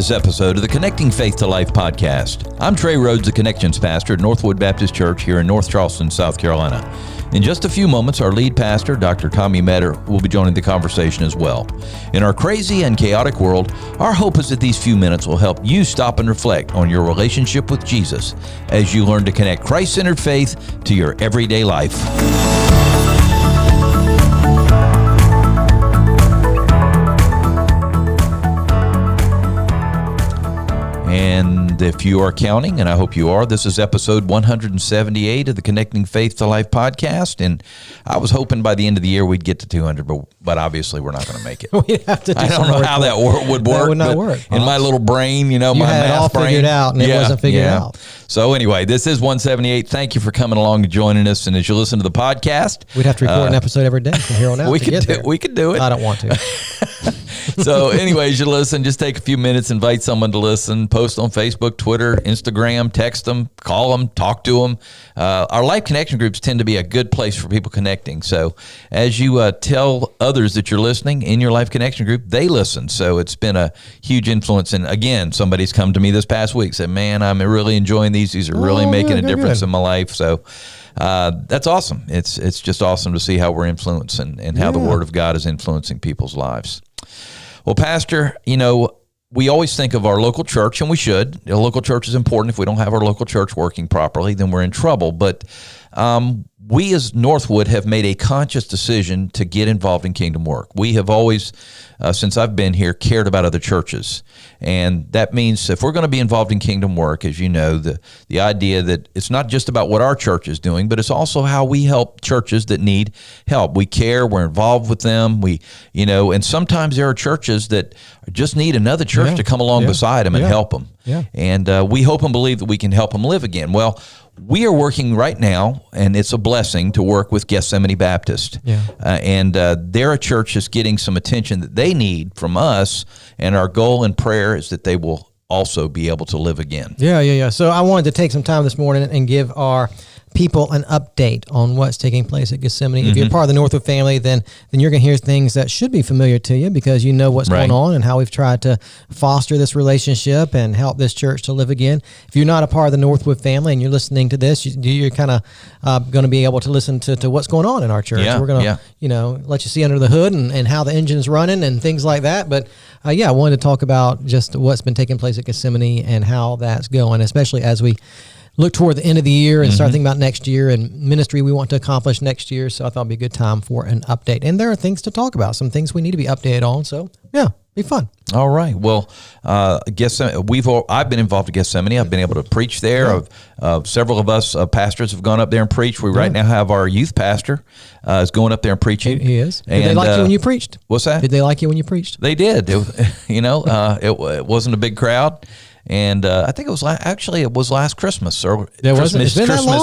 this episode of the Connecting Faith to Life podcast. I'm Trey Rhodes, the Connections Pastor at Northwood Baptist Church here in North Charleston, South Carolina. In just a few moments, our lead pastor, Dr. Tommy Metter, will be joining the conversation as well. In our crazy and chaotic world, our hope is that these few minutes will help you stop and reflect on your relationship with Jesus as you learn to connect Christ-centered faith to your everyday life. And if you are counting, and I hope you are, this is episode 178 of the Connecting Faith to Life podcast. And I was hoping by the end of the year we'd get to 200, but obviously we're not going to make it. We'd have to do I don't know how that would work. That would not work. In my little brain, my had math it all brain. figured out, and it wasn't figured out. So anyway, this is 178. Thank you for coming along and joining us. And as you listen to the podcast, we'd have to record an episode every day from here on out. We could do it. I don't want to. So anyways, you listen, just take a few minutes, invite someone to listen, post on Facebook, Twitter, Instagram, text them, call them, talk to them. Our Life Connection groups tend to be a good place for people connecting. So as you tell others that you're listening in your Life Connection group, they listen. So it's been a huge influence. And again, somebody's come to me this past week, said, man, I'm really enjoying these. These are really making a difference in my life. So that's awesome. It's just awesome to see how we're influencing and how the Word of God is influencing people's lives. Well, Pastor, we always think of our local church, and we should. The local church is important. If we don't have our local church working properly, then we're in trouble. But we as Northwood have made a conscious decision to get involved in kingdom work. We have always, since I've been here, cared about other churches. And that means if we're going to be involved in kingdom work, as you know, the idea that it's not just about what our church is doing, but it's also how we help churches that need help. We care, we're involved with them, and sometimes there are churches that just need another church to come along beside them and help them. Yeah. And we hope and believe that we can help them live again. Well, we are working right now, and it's a blessing to work with Gethsemane Baptist. Yeah. And they're a church that's getting some attention that they need from us, and our goal and prayer is that they will also be able to live again. Yeah. So I wanted to take some time this morning and give our people an update on what's taking place at Gethsemane. If you're part of the Northwood family, then you're going to hear things that should be familiar to you because you know what's going on and how we've tried to foster this relationship and help this church to live again. If you're not a part of the Northwood family and you're listening to this, you're kind of going to be able to listen to what's going on in our church. Yeah, we're going to, let you see under the hood and how the engine's running and things like that. But I wanted to talk about just what's been taking place at Gethsemane and how that's going, especially as we look toward the end of the year and start thinking about next year and ministry we want to accomplish next year. So I thought it'd be a good time for an update. And there are things to talk about, some things we need to be updated on. So be fun. All right. Well, I've been involved at Gethsemane. I've been able to preach there. Several of us pastors have gone up there and preached. We right now have our youth pastor is going up there and preaching. He is. Did they like you when you preached? What's that? Did they like you when you preached? They did. It wasn't a big crowd. And I think it was last Christmas or Christmas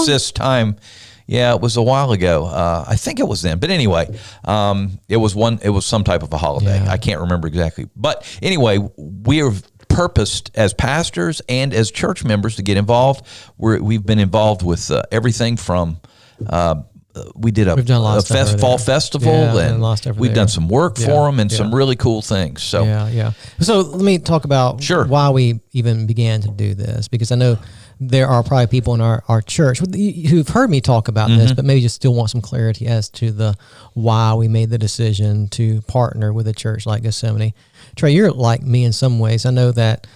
this time. Yeah, it was a while ago. I think it was then. But anyway, it was some type of a holiday. Yeah. I can't remember exactly. But anyway, we are purposed as pastors and as church members to get involved. We've been involved with everything from we did a fall festival, and we've done some work for them and some really cool things. So So let me talk about why we even began to do this, because I know there are probably people in our church who've heard me talk about this, but maybe just still want some clarity as to the why we made the decision to partner with a church like Gethsemane. Trey, you're like me in some ways. I know that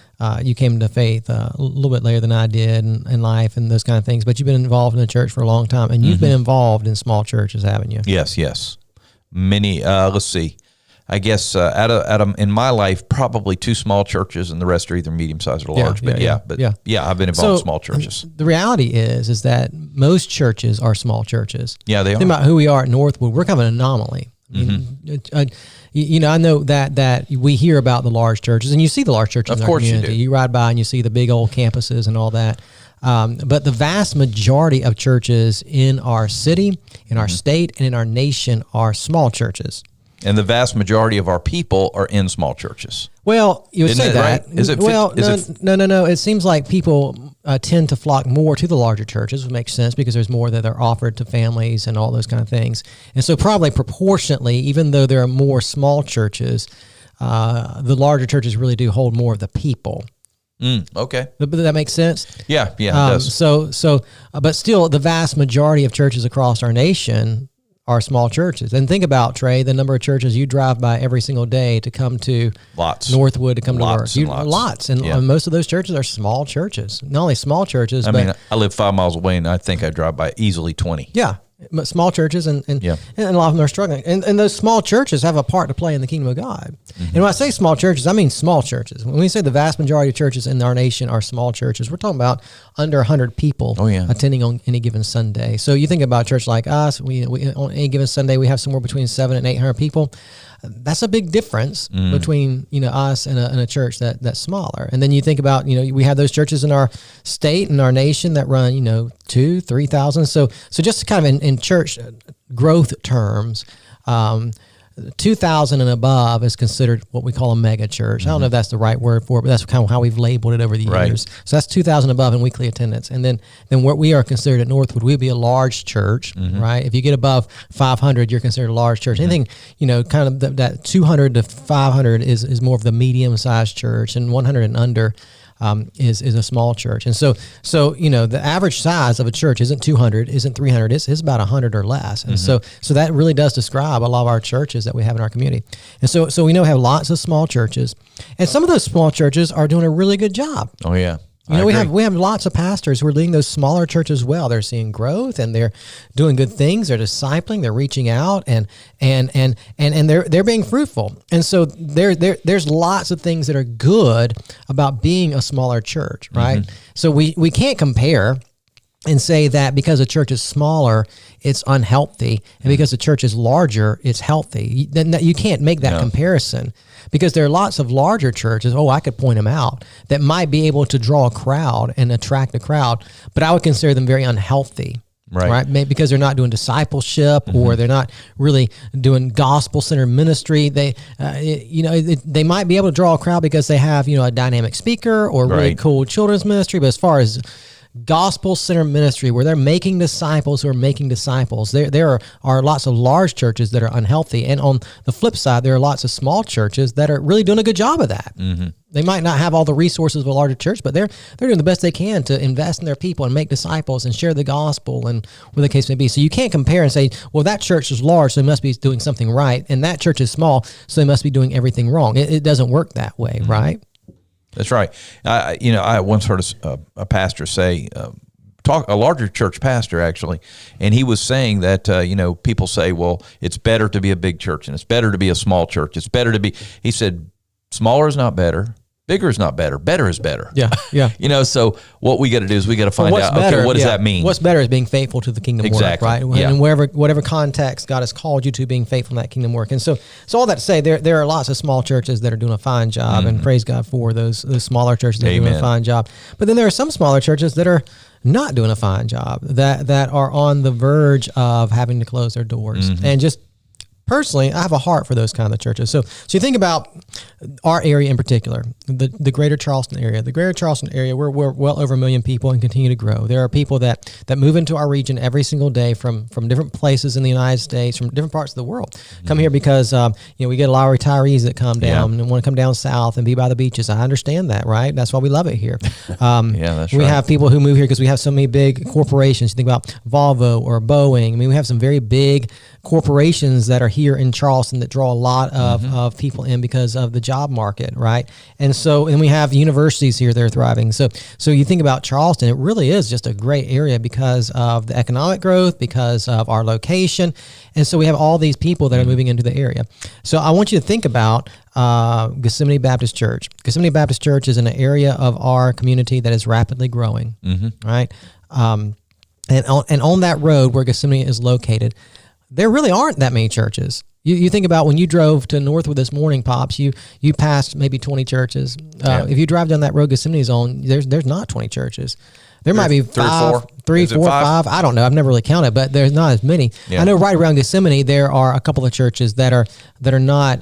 you came to faith a little bit later than I did in life and those kind of things, but you've been involved in the church for a long time, and you've been involved in small churches, haven't you? Yes. Many, let's see. I guess in my life, probably 2 small churches, and the rest are either medium-sized or large. I've been involved in small churches. The reality is that most churches are small churches. Yeah, they are. Think about who we are at Northwood. We're kind of an anomaly. I know that we hear about the large churches, and you see the large churches in our community. Of course you do. You ride by and you see the big old campuses and all that. But the vast majority of churches in our city, in our state, and in our nation are small churches. And the vast majority of our people are in small churches. Well, you would Isn't say it that. Right? Is it? No. It seems like people tend to flock more to the larger churches, which makes sense because there's more that are offered to families and all those kind of things. And so probably proportionately, even though there are more small churches, the larger churches really do hold more of the people. Okay. But that makes sense? Yeah, it does. But still, the vast majority of churches across our nation are small churches. And think about, Trey, the number of churches you drive by every single day to come to Northwood to come to work. Lots. And most of those churches are small churches. Not only small churches, but I live 5 miles away, and I think I drive by easily 20. Yeah. Small churches, and a lot of them are struggling. And those small churches have a part to play in the kingdom of God. And when I say small churches, I mean small churches. When we say the vast majority of churches in our nation are small churches, we're talking about under 100 people attending on any given Sunday. So you think about a church like us, we on any given Sunday, we have somewhere between 700 and 800 people. That's a big difference between us and a church that's smaller. And then you think about we have those churches in our state and our nation that run 2,000-3,000. So just kind of in church growth terms, 2,000 and above is considered what we call a mega church. I don't know if that's the right word for it, but that's kind of how we've labeled it over the years. So that's 2,000 above in weekly attendance. And then what we are considered at Northwood, we'd be a large church, right? If you get above 500, you're considered a large church. Anything, kind of that 200 to 500 is more of the medium-sized church, and 100 and under is a small church. And so the average size of a church isn't 200, isn't 300, it's about 100 or less. And so that really does describe a lot of our churches that we have in our community. And so we know we have lots of small churches, and some of those small churches are doing a really good job. Oh yeah. We have lots of pastors who are leading those smaller churches well. They're seeing growth, and they're doing good things. They're discipling. They're reaching out, and they're being fruitful. And so there's lots of things that are good about being a smaller church, right? So we can't compare and say that because a church is smaller, it's unhealthy, and because a church is larger, it's healthy. You can't make that comparison, because there are lots of larger churches, I could point them out, that might be able to draw a crowd and attract a crowd, but I would consider them very unhealthy. Right? Maybe because they're not doing discipleship, or they're not really doing gospel-centered ministry. They might be able to draw a crowd because they have a dynamic speaker or really cool children's ministry, but as far as gospel-centered ministry where they're making disciples who are making disciples, there are lots of large churches that are unhealthy. And on the flip side, there are lots of small churches that are really doing a good job of that. They might not have all the resources of a larger church, but they're doing the best they can to invest in their people and make disciples and share the gospel, and whatever the case may be. So you can't compare and say, well, that church is large, so they must be doing something right, and that church is small, so they must be doing everything wrong. It doesn't work that way, right? That's right. I once heard a pastor say, a larger church pastor actually, and he was saying that, people say, well, it's better to be a big church and it's better to be a small church. It's better to be, he said, smaller is not better. Bigger is not better. Better is better. Yeah. So what we got to do is we got to find out, what does that mean? What's better is being faithful to the kingdom work, right? And whatever context God has called you to, being faithful in that kingdom work. And so all that to say, there are lots of small churches that are doing a fine job, and praise God for those smaller churches that are doing a fine job. But then there are some smaller churches that are not doing a fine job, that are on the verge of having to close their doors. And just personally, I have a heart for those kind of churches. So you think about our area in particular, the greater Charleston area. The greater Charleston area, we're well over 1 million people and continue to grow. There are people that move into our region every single day from different places in the United States, from different parts of the world. Come here because we get a lot of retirees that come down and want to come down south and be by the beaches. I understand that, right? That's why we love it here. That's we have people who move here because we have so many big corporations. You think about Volvo or Boeing. I mean, we have some very big corporations that are here in Charleston that draw a lot of people in because of the job market, right? And we have universities here that are thriving. So you think about Charleston, it really is just a great area because of the economic growth, because of our location. And so we have all these people that are moving into the area. So I want you to think about Gethsemane Baptist Church. Gethsemane Baptist Church is an area of our community that is rapidly growing, right? And on that road where Gethsemane is located, there really aren't that many churches. You think about when you drove to Northwood this morning, Pops, you passed maybe 20 churches. If you drive down that road Gethsemane's on, there's not 20 churches. There might be three or four. Three, four, five. I don't know. I've never really counted, but there's not as many. Yeah. I know right around Gethsemane there are a couple of churches that are not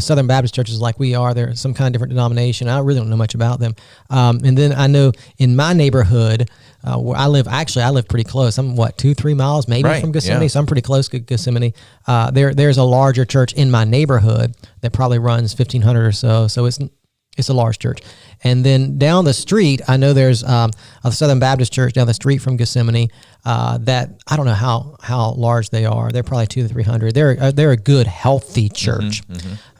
Southern Baptist churches like we are. They're some kind of different denomination. I really don't know much about them. And then I know in my neighborhood where I live, I live pretty close. I'm 2-3 miles maybe from Gethsemane, so I'm pretty close to Gethsemane. There's a larger church in my neighborhood that probably runs 1,500 or so. So it's a large church. And then down the street, I know there's a Southern Baptist church down the street from Gethsemane that I don't know how large they are. They're probably 200 to 300. They're a good, healthy church.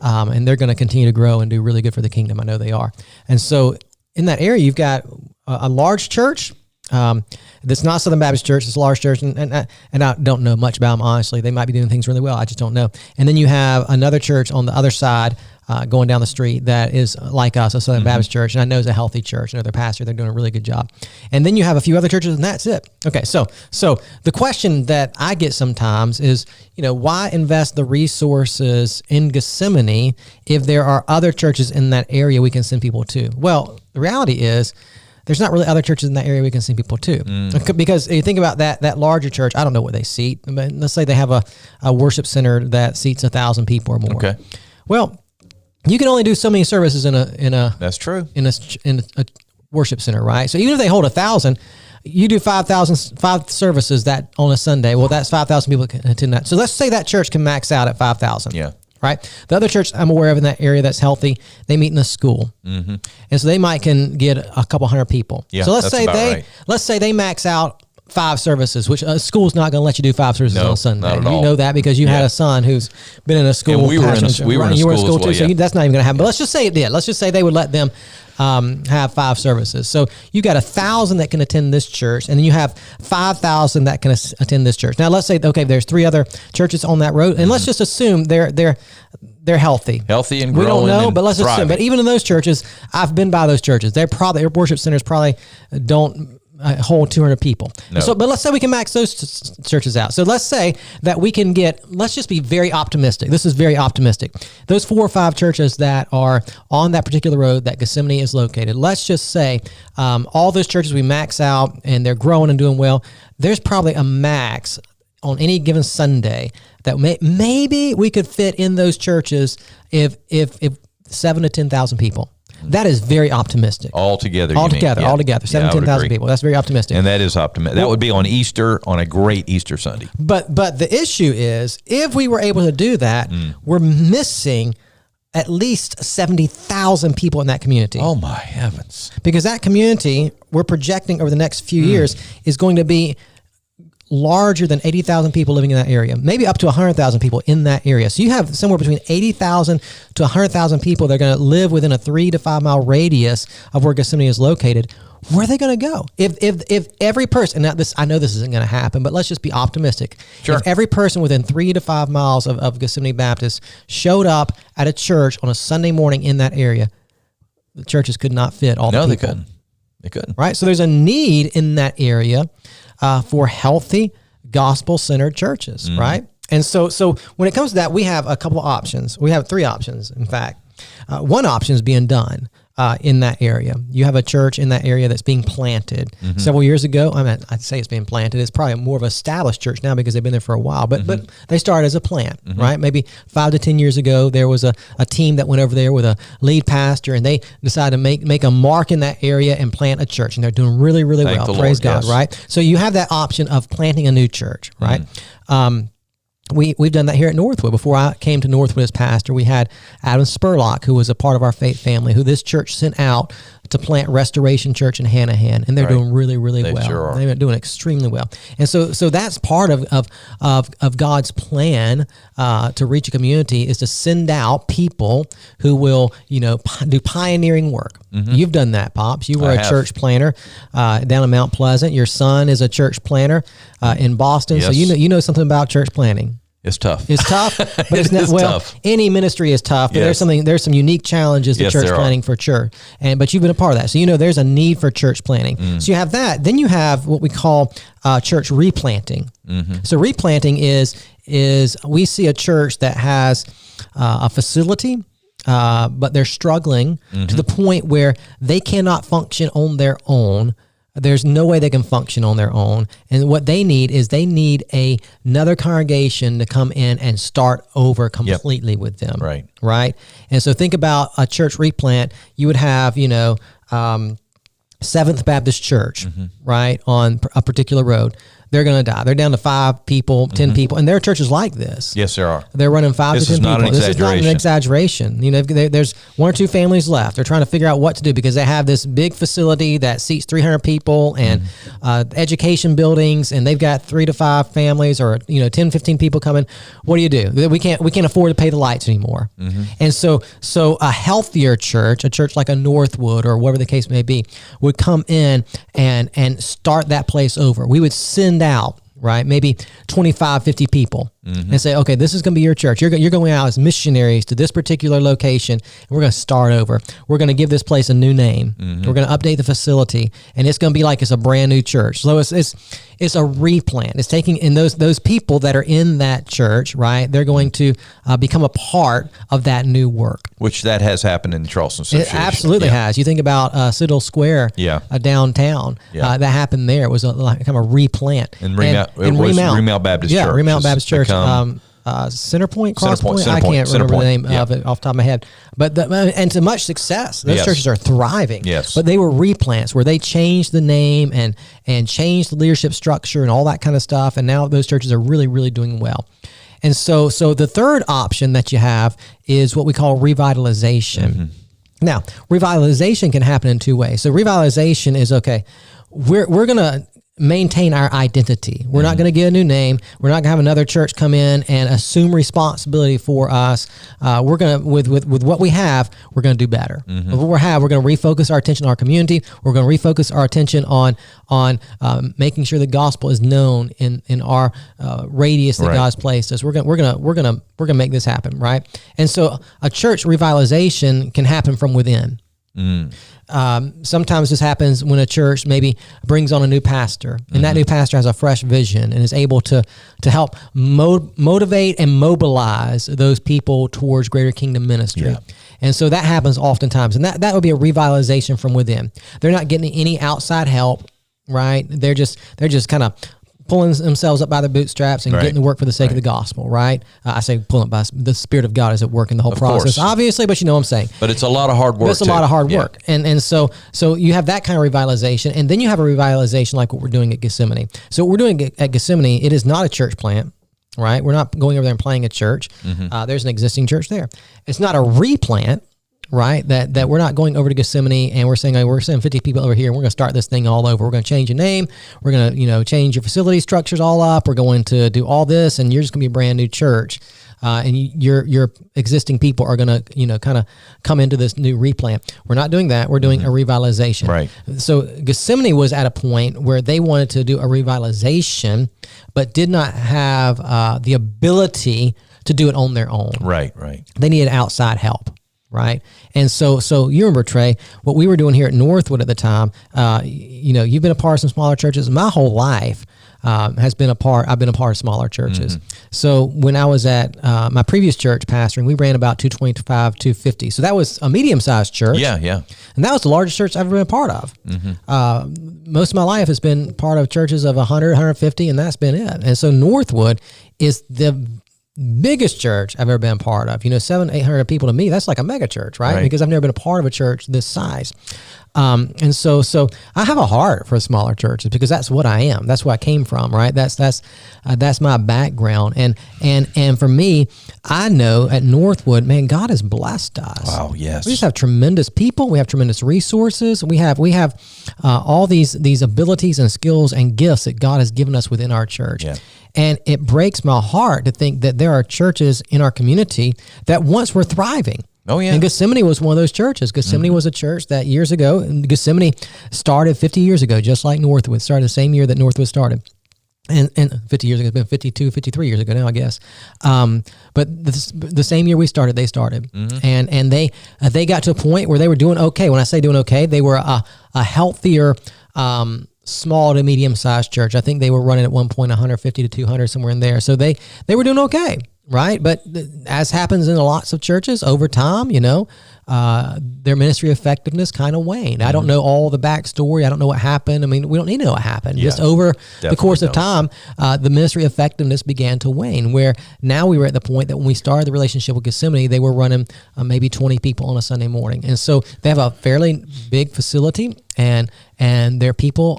And they're going to continue to grow and do really good for the kingdom. I know they are. And so in that area, you've got a large church. That's not Southern Baptist Church. It's a large church, and I don't know much about them, honestly. They might be doing things really well. I just don't know. And then you have another church on the other side going down the street that is like us, a Southern Baptist church, and I know it's a healthy church. I know their pastor, they're doing a really good job. And then you have a few other churches, and that's it. Okay, so the question that I get sometimes is, why invest the resources in Gethsemane if there are other churches in that area we can send people to? Well, the reality is, there's not really other churches in that area we can send people to. Because you think about that larger church, I don't know what they seat, but let's say they have a worship center that seats 1,000 people or more. Okay. Well, you can only do so many services in a That's true. in a worship center, right? So even if they hold 1,000, you do 5 services that on a Sunday. Well, that's 5,000 people can attend that. So let's say that church can max out at 5,000. Yeah. Right. The other church I'm aware of in that area that's healthy, they meet in a school, and so they can get a couple hundred people. Yeah, so let's say they max out 5 services, which a school's not going to let you do 5 services on Sunday. Not at all. You know that because you had a son who's been in a school. And we were in a school too, so that's not even going to happen. But let's just say it did. Let's just say they would let them have 5 services. So you got 1,000 that can attend this church, and then you have 5,000 that can attend this church. Now let's say, okay, there's 3 other churches on that road, and let's just assume they're healthy. Healthy and growing. We don't know, but let's thriving. assume. But even in those churches, I've been by those churches. Their worship centers probably don't hold 200 people. No. So, but let's say we can max those churches out. So let's say that we can let's just be very optimistic. This is very optimistic. Those 4 or 5 churches that are on that particular road that Gethsemane is located, let's just say all those churches we max out and they're growing and doing well. There's probably a max on any given Sunday that maybe we could fit in those churches if 7 to 10,000 people. That is very optimistic. Altogether, 7,000 to 10,000 people. That's very optimistic. And that is optimistic. That would be on Easter, on a great Easter Sunday. But the issue is, if we were able to do that, we're missing at least 70,000 people in that community. Oh, my heavens. Because that community, we're projecting over the next few years, is going to be larger than 80,000 people living in that area, maybe up to 100,000 people in that area. So you have somewhere between 80,000 to 100,000 people that are going to live within a 3 to 5 mile radius of where Gethsemane is located. Where are they going to go? If every person, now I know this isn't going to happen, but let's just be optimistic. Sure. If every person within 3 to 5 miles of Gethsemane Baptist showed up at a church on a Sunday morning in that area, the churches could not fit all the people. No, they couldn't. They couldn't. Right? So there's a need in that area for healthy, gospel-centered churches, right? And so when it comes to that, we have a couple of options. We have 3 options, in fact. One option is being done in that area. You have a church in that area that's being planted. Several years ago, I'd say it's being planted. It's probably more of an established church now because they've been there for a while, but they started as a plant, right? Maybe 5 to 10 years ago, there was a team that went over there with a lead pastor, and they decided to make a mark in that area and plant a church, and they're doing really, really well. Praise God, yes. Right? So you have that option of planting a new church, right? We've done that here at Northwood. Before I came to Northwood as pastor, we had Adam Spurlock, who was a part of our faith family, who this church sent out to plant Restoration Church in Hanahan, and they're doing really, really well. Sure are. They're doing extremely well, and so that's part of God's plan to reach a community, is to send out people who will do pioneering work. You've done that, Pops. You were a church planter down in Mount Pleasant. Your son is a church planter in Boston, yes. so you know something about church planting. It's tough. It's tough, but it's not tough. Any ministry is tough, but yes. there's some unique challenges to church planting for church. But you've been a part of that. So there's a need for church planting. So you have that. Then you have what we call church replanting. So replanting is we see a church that has a facility, but they're struggling to the point where they cannot function on their own There's no way they can function on their own. And what they need is another congregation to come in and start over completely with them. Right. And so think about a church replant. You would have, Seventh Baptist Church, right, on a particular road. They're going to die. They're down to 5 people, 10 people, and there are churches like this. Yes, there are. They're running 5 to 10 people. This is not an exaggeration. There's 1 or 2 families left. They're trying to figure out what to do because they have this big facility that seats 300 people and education buildings, and they've got 3 to 5 families or 10, 15 people coming. What do you do? We can't afford to pay the lights anymore. And so a healthier church, a church like a Northwood or whatever the case may be, would come in and start that place over. We would send out, right, maybe 25, 50 people and say, okay, this is going to be your church. You're going out as missionaries to this particular location, and we're going to start over. We're going to give this place a new name. We're going to update the facility, and it's going to be like it's a brand new church. So it's a replant. It's taking in those people that are in that church, right? They're going to become a part of that new work. Which that has happened in the Charleston Association. It absolutely has. You think about Citadel Square downtown. That happened there. It was kind of a replant. And Remount Baptist Church. Yeah, Remount Baptist Church. Centerpoint, Crosspoint. I can't remember the name of it off the top of my head. But and to much success, those churches are thriving. Yes. But they were replants where they changed the name and changed the leadership structure and all that kind of stuff. And now those churches are really, really doing well. And so the third option that you have is what we call revitalization. Now, revitalization can happen in 2 ways. So revitalization is, okay, we're going to maintain our identity. We're not going to get a new name. We're not going to have another church come in and assume responsibility for us. We're going to, with what we have, we're going to do better. With what we have, we're going to refocus our attention on our community. We're going to refocus our attention on making sure the gospel is known in our radius that God's placed us. We're going to make this happen, right? And so a church revitalization can happen from within. Sometimes this happens when a church maybe brings on a new pastor, and that new pastor has a fresh vision and is able to help motivate and mobilize those people towards greater kingdom ministry. And so that happens oftentimes, and that would be a revitalization from within. They're not getting any outside help, right? They're just kind of pulling themselves up by their bootstraps and getting to work for the sake of the gospel, right? I say pulling up by the Spirit of God is at work in the whole process, obviously, but you know what I'm saying. But it's a lot of hard work. It's a lot of hard work. And so you have that kind of revitalization, and then you have a revitalization like what we're doing at Gethsemane. So what we're doing at Gethsemane, it is not a church plant, right? We're not going over there and playing a church. There's an existing church there. It's not a replant, right? That we're not going over to Gethsemane and we're saying, we're sending 50 people over here and we're going to start this thing all over. We're going to change your name. We're going to, change your facility structures all up. We're going to do all this, and you're just going to be a brand new church. And your existing people are going to, kind of come into this new replant. We're not doing that. We're doing a revitalization. Right. So Gethsemane was at a point where they wanted to do a revitalization, but did not have the ability to do it on their own. Right. They needed outside help. Right. And so you remember, Trey, what we were doing here at Northwood at the time, you've been a part of some smaller churches. My whole life I've been a part of smaller churches. So when I was at my previous church pastoring, we ran about 225, 250. So that was a medium-sized church. Yeah. And that was the largest church I've ever been a part of. Most of my life has been part of churches of 100, 150, and that's been it. And so Northwood is the biggest church I've ever been a part of. 700, 800 people to me, that's like a mega church, right? Because I've never been a part of a church this size. And so I have a heart for smaller churches because that's what I am. That's where I came from, right? That's my background. And for me, I know at Northwood, man, God has blessed us. Wow, yes. We just have tremendous people. We have tremendous resources. We have all these abilities and skills and gifts that God has given us within our church. Yeah. And it breaks my heart to think that there are churches in our community that once were thriving. Oh, yeah. And Gethsemane was one of those churches. Gethsemane was a church that years ago, and Gethsemane started 50 years ago, just like Northwood. Started the same year that Northwood started. And 50 years ago, it's been 52, 53 years ago now, I guess. But the same year we started, they started. And they got to a point where they were doing okay. When I say doing okay, they were a healthier, small to medium-sized church. I think they were running at one point 150 to 200, somewhere in there. So they were doing okay. Right. But as happens in lots of churches over time, their ministry effectiveness kind of waned. I don't know all the backstory. I don't know what happened. I mean, we don't need to know what happened. Just over the course of time, the ministry effectiveness began to wane, where now we were at the point that when we started the relationship with Gethsemane, they were running maybe 20 people on a Sunday morning. And so they have a fairly big facility, and their people,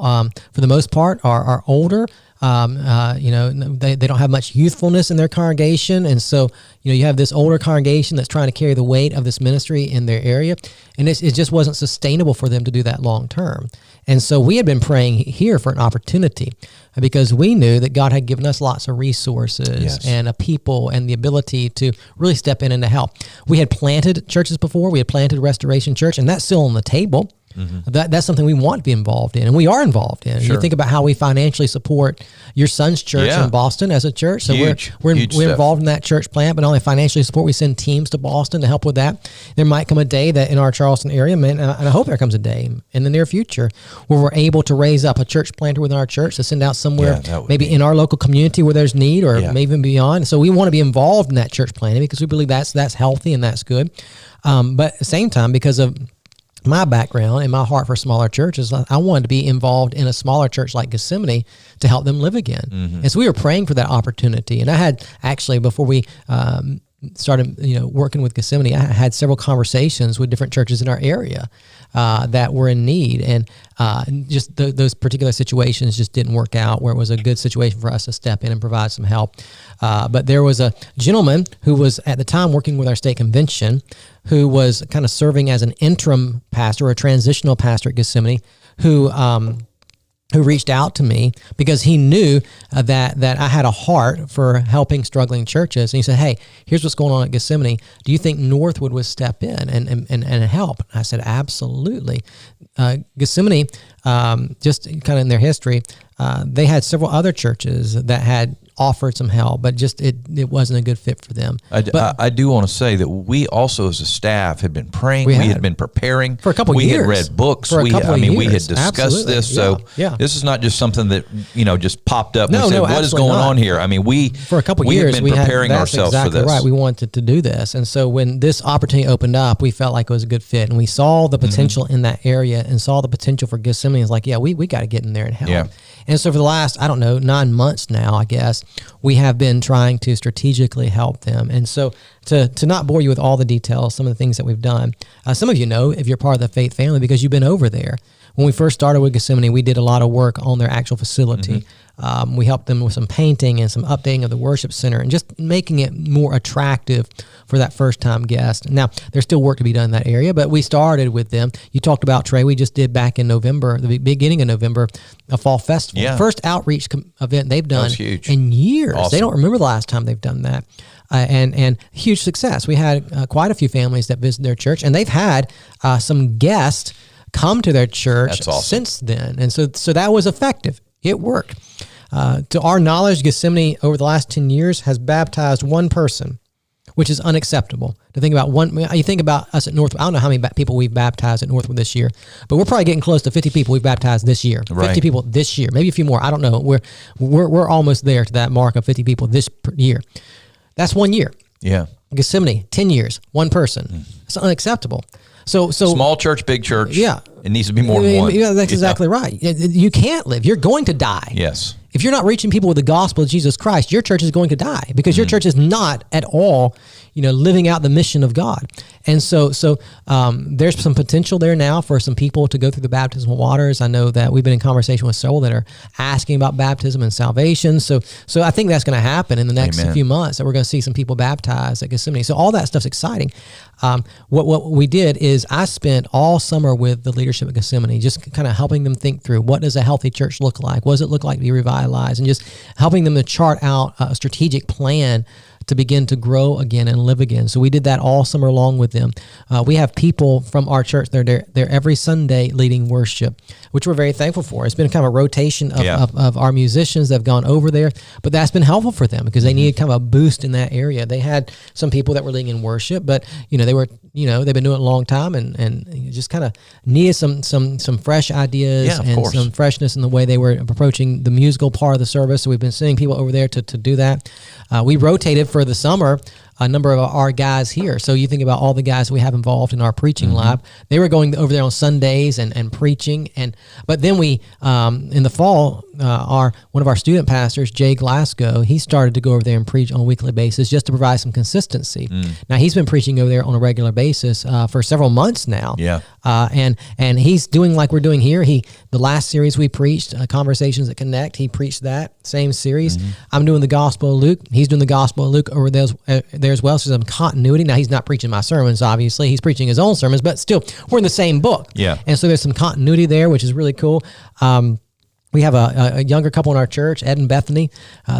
for the most part, are older. They don't have much youthfulness in their congregation. And so, you have this older congregation that's trying to carry the weight of this ministry in their area. And it just wasn't sustainable for them to do that long term. And so we had been praying here for an opportunity, because we knew that God had given us lots of resources and a people and the ability to really step in and to help. We had planted churches before. We had planted Restoration Church, and that's still on the table. Mm-hmm. That's something we want to be involved in, and we are involved in. Sure. You think about how we financially support your son's church in Boston as a church. So we're involved in that church plant, but not only financially support, we send teams to Boston to help with that. There might come a day that in our Charleston area, and I hope there comes a day in the near future where we're able to raise up a church planter within our church to send out somewhere, maybe in our local community where there's need, or maybe even beyond. So we want to be involved in that church planting because we believe that's healthy and that's good. But at the same time, because of my background and my heart for smaller churches, I wanted to be involved in a smaller church like Gethsemane to help them live again. Mm-hmm. And so we were praying for that opportunity. And I had actually, before we started, working with Gethsemane, I had several conversations with different churches in our area that were in need, and just those particular situations just didn't work out where it was a good situation for us to step in and provide some help. But there was a gentleman who was at the time working with our state convention, who was kind of serving as an interim pastor or a transitional pastor at Gethsemane, who reached out to me because he knew that I had a heart for helping struggling churches. And he said, "Hey, here's what's going on at Gethsemane. Do you think Northwood would step in and help?" And I said, "Absolutely." Gethsemane, just kind of in their history, they had several other churches that had offered some help, but just it wasn't a good fit for them. I do want to say that we also, as a staff, had been praying. We had been preparing for a couple of years. We had read books. We had discussed this. So this is not just something that just popped up. And we said, what is going on here? I mean, for a couple of years, have been preparing ourselves for this. Right. We wanted to do this, and so when this opportunity opened up, we felt like it was a good fit, and we saw the potential in that area, and saw the potential for Gethsemane. It's like, we got to get in there and help. Yeah. And so for the last, 9 months now, I guess, we have been trying to strategically help them. And so to not bore you with all the details, some of the things that we've done, some of you know if you're part of the faith family because you've been over there. When we first started with Gethsemane, we did a lot of work on their actual facility. Mm-hmm. We helped them with some painting and some updating of the worship center and just making it more attractive for that first-time guest. Now, there's still work to be done in that area, but we started with them. You talked about, Trey, we just did back in November, the beginning of November, a fall festival. Yeah. First outreach event they've done in years. Awesome. They don't remember the last time they've done that. And huge success. We had quite a few families that visited their church, and they've had some guests come to their church since then. And so that was effective. It worked. To our knowledge, Gethsemane over the last 10 years has baptized one person, which is unacceptable. To think about you think about us at Northwood. I don't know how many people we've baptized at Northwood this year, but we're probably getting close to 50 people we've baptized this year. Right. 50 people this year, maybe a few more. I don't know. We're almost there to that mark of 50 people this year. That's 1 year. Yeah. Gethsemane, 10 years, one person. It's unacceptable. So small church, big church. Yeah. It needs to be more than one. Yeah, that's exactly right. You can't live. You're going to die. Yes. If you're not reaching people with the gospel of Jesus Christ, your church is going to die because your church is not at all, living out the mission of God. And so there's some potential there now for some people to go through the baptismal waters. I know that we've been in conversation with several that are asking about baptism and salvation. So I think that's going to happen in the next few months, that we're going to see some people baptized at Gethsemane. So all that stuff's exciting. What we did is I spent all summer with the leadership at Gethsemane, just kind of helping them think through, what does a healthy church look like? What does it look like to be revitalized? And just helping them to chart out a strategic plan to begin to grow again and live again. So we did that all summer long with them. We have people from our church, they're every Sunday leading worship, which we're very thankful for. It's been kind of a rotation of our musicians that have gone over there, but that's been helpful for them because they needed kind of a boost in that area. They had some people that were leading in worship, but they were, they've been doing it a long time and just kind of needed some fresh ideas and some freshness in the way they were approaching the musical part of the service. So we've been sending people over there to do that. We rotated for the summer, a number of our guys here. So you think about all the guys we have involved in our preaching lab. They were going over there on Sundays and preaching. But then we, in the fall, one of our student pastors, Jay Glasgow, he started to go over there and preach on a weekly basis just to provide some consistency. Now, he's been preaching over there on a regular basis for several months now. Yeah. And he's doing like we're doing here. The last series we preached, Conversations That Connect, he preached that same series. I'm doing the Gospel of Luke. He's doing the Gospel of Luke over there as well. So some continuity. Now, he's not preaching my sermons, obviously. He's preaching his own sermons, but still, we're in the same book. Yeah. And so there's some continuity there, which is really cool. We have a younger couple in our church, Ed and Bethany.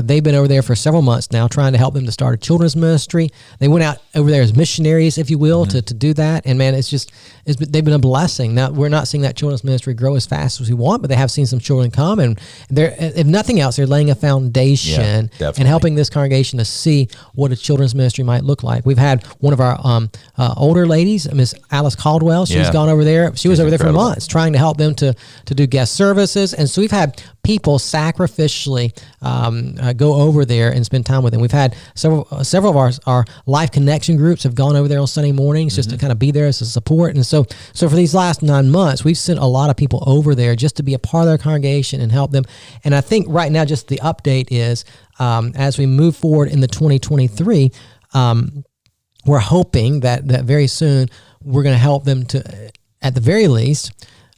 They've been over there for several months now, trying to help them to start a children's ministry. They went out over there as missionaries, if you will, to do that. And man, they've been a blessing. Now, we're not seeing that children's ministry grow as fast as we want, but they have seen some children come. And they're, if nothing else, they're laying a foundation and helping this congregation to see what a children's ministry might look like. We've had one of our older ladies, Miss Alice Caldwell. She's gone over there. She was over there for months trying to help them to do guest services. And so we've had people sacrificially go over there and spend time with them. We've had several of our Life Connection groups have gone over there on Sunday mornings just to kind of be there as a support. And so for these last 9 months, we've sent a lot of people over there just to be a part of their congregation and help them. And I think right now, just the update is as we move forward in the 2023, we're hoping that very soon we're going to help them to, at the very least,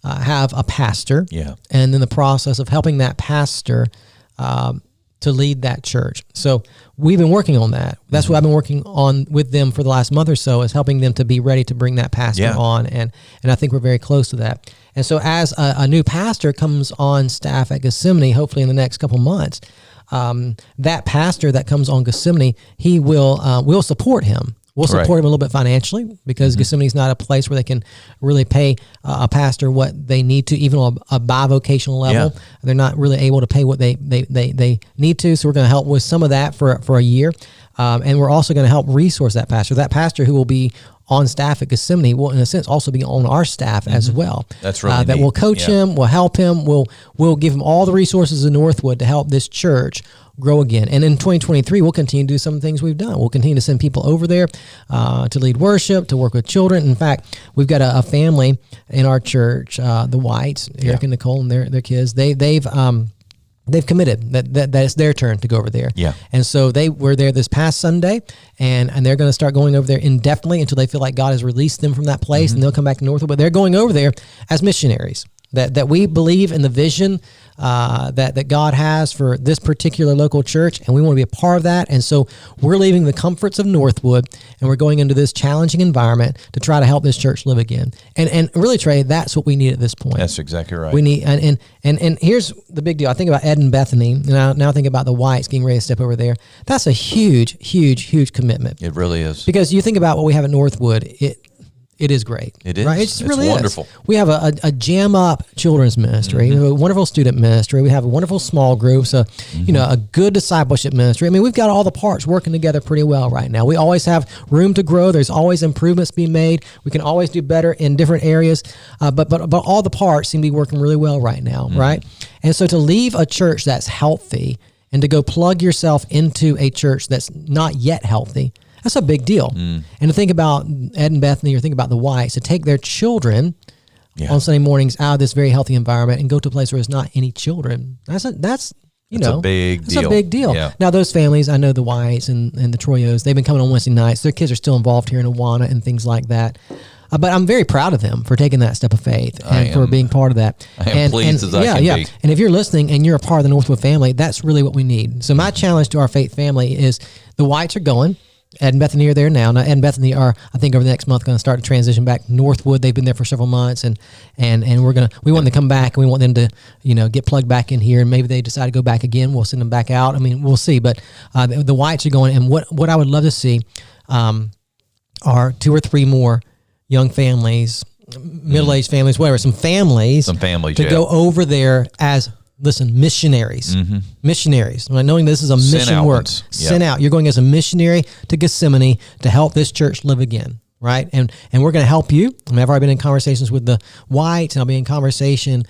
have a pastor, and then the process of helping that pastor to lead that church. So we've been working on that. That's what I've been working on with them for the last month or so, is helping them to be ready to bring that pastor on, and I think we're very close to that. And so as a new pastor comes on staff at Gethsemane, hopefully in the next couple months, that pastor that comes on Gethsemane, he will support him. We'll support him a little bit financially, because Gethsemane is not a place where they can really pay a pastor what they need to, even on a bivocational level. They're not really able to pay what they need to. So we're going to help with some of that for a year. And we're also going to help resource that pastor. That pastor who will be on staff at Gethsemane will, in a sense, also be on our staff as well. That's really that neat. will coach him, will help him, we'll give him all the resources in Northwood to help this church grow again. And in 2023, we'll continue to do some of the things we've done. We'll continue to send people over there to lead worship, to work with children. In fact, we've got a family in our church, the Whites, Eric and Nicole and their kids. They've committed that it's their turn to go over there. And so they were there this past Sunday, and they're going to start going over there indefinitely until they feel like God has released them from that place, and they'll come back to Northwood. But they're going over there as missionaries. That we believe in the vision that God has for this particular local church, and we want to be a part of that. And so we're leaving the comforts of Northwood, and we're going into this challenging environment to try to help this church live again. And really, Trey, that's what we need at this point. That's exactly right. We need, and here's the big deal. I think about Ed and Bethany, and now I think about the Whites getting ready to step over there. That's a huge, huge, huge commitment. It really is. Because you think about what we have at Northwood, it is great. It is. Right? It's really wonderful. Is. We have a jam-up children's ministry. We have a wonderful student ministry. We have a wonderful small groups, a good discipleship ministry. I mean, we've got all the parts working together pretty well right now. We always have room to grow. There's always improvements being made. We can always do better in different areas. But all the parts seem to be working really well right now, right? And so to leave a church that's healthy and to go plug yourself into a church that's not yet healthy, that's a big deal. And to think about Ed and Bethany, or think about the Whites, to take their children on Sunday mornings out of this very healthy environment and go to a place where there's not any children. That's a big deal. a big deal. Yeah. Now, those families, I know the Whites and the Troyos, they've been coming on Wednesday nights. Their kids are still involved here in Awana and things like that. But I'm very proud of them for taking that step of faith and for being part of that. I am pleased as I can be. And if you're listening and you're a part of the Northwood family, that's really what we need. So my challenge to our faith family is the Whites are going. Ed and Bethany are there now. Now, Ed and Bethany are, I think, over the next month going to start to transition back Northwood. They've been there for several months, and we want them to come back, and we want them to get plugged back in here, and maybe they decide to go back again. We'll send them back out. I mean, we'll see. But the Whites are going, and what I would love to see are 2 or 3 more young families, middle-aged families, whatever, some families to go over there as missionaries. Missionaries. Knowing this is a mission work. Sent out. You're going as a missionary to Gethsemane to help this church live again. right? And we're going to help you. I've already been in conversations with the Whites, and I'll be in conversation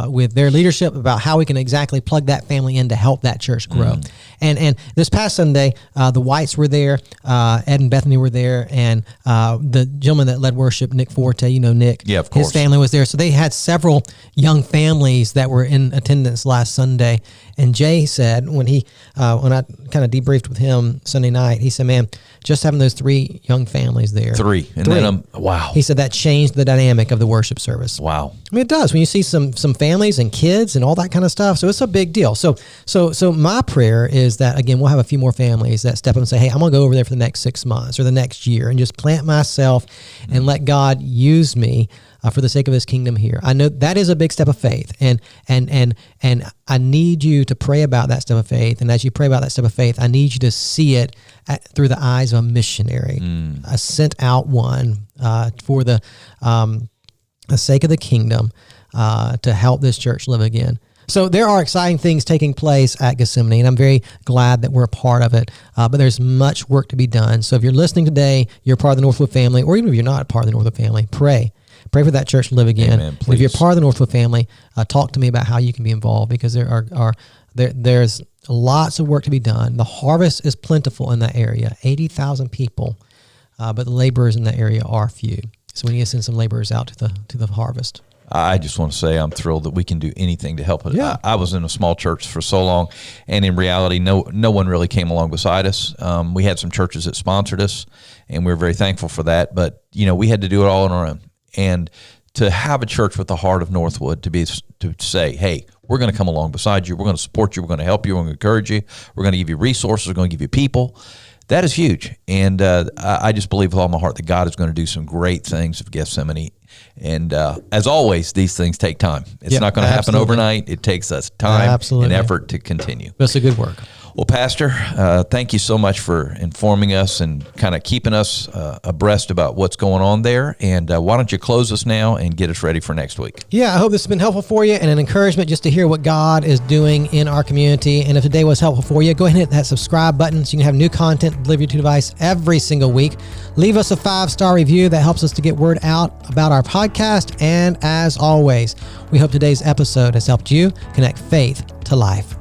with their leadership about how we can exactly plug that family in to help that church grow. And this past Sunday, the Whites were there, Ed and Bethany were there, and the gentleman that led worship, Nick Forte, you know Nick, yeah, of course. His family was there. So they had several young families that were in attendance last Sunday. And Jay said, when I kind of debriefed with him Sunday night, he said, man, just having those 3 young families there. Then wow. He said that changed the dynamic of the worship service. Wow. I mean, it does when you see some families and kids and all that kind of stuff. So it's a big deal. So my prayer is that, again, we'll have a few more families that step up and say, hey, I'm going to go over there for the next 6 months or the next year and just plant myself and let God use me for the sake of his kingdom here. I know that is a big step of faith, and I need you to pray about that step of faith. And as you pray about that step of faith, I need you to see it through the eyes of a missionary, a sent out one for the sake of the kingdom to help this church live again. So there are exciting things taking place at Gethsemane, and I'm very glad that we're a part of it, but there's much work to be done. So if you're listening today, you're part of the Northwood family, or even if you're not a part of the Northwood family, pray for that church to live again. Amen, if you're part of the Northwood family, talk to me about how you can be involved, because there's lots of work to be done. The harvest is plentiful in that area, 80,000 people, but the laborers in that area are few. So we need to send some laborers out to the harvest. I just want to say I'm thrilled that we can do anything to help it. Yeah. I was in a small church for so long, and in reality, no one really came along beside us. We had some churches that sponsored us, and we were very thankful for that. But we had to do it all on our own. And to have a church with the heart of Northwood to say, hey, we're going to come along beside you, we're going to support you, we're going to help you, we're going to encourage you, we're going to give you resources, we're going to give you people. That is huge. And I just believe with all my heart that God is going to do some great things with Gethsemane. And as always, these things take time. It's not going to happen overnight. It takes us time and effort to continue. That's a good work. Well, Pastor, thank you so much for informing us and kind of keeping us abreast about what's going on there. And why don't you close us now and get us ready for next week? Yeah, I hope this has been helpful for you and an encouragement just to hear what God is doing in our community. And if today was helpful for you, go ahead and hit that subscribe button so you can have new content delivered to your device every single week. Leave us a 5-star review. That helps us to get word out about our podcast. And as always, we hope today's episode has helped you connect faith to life.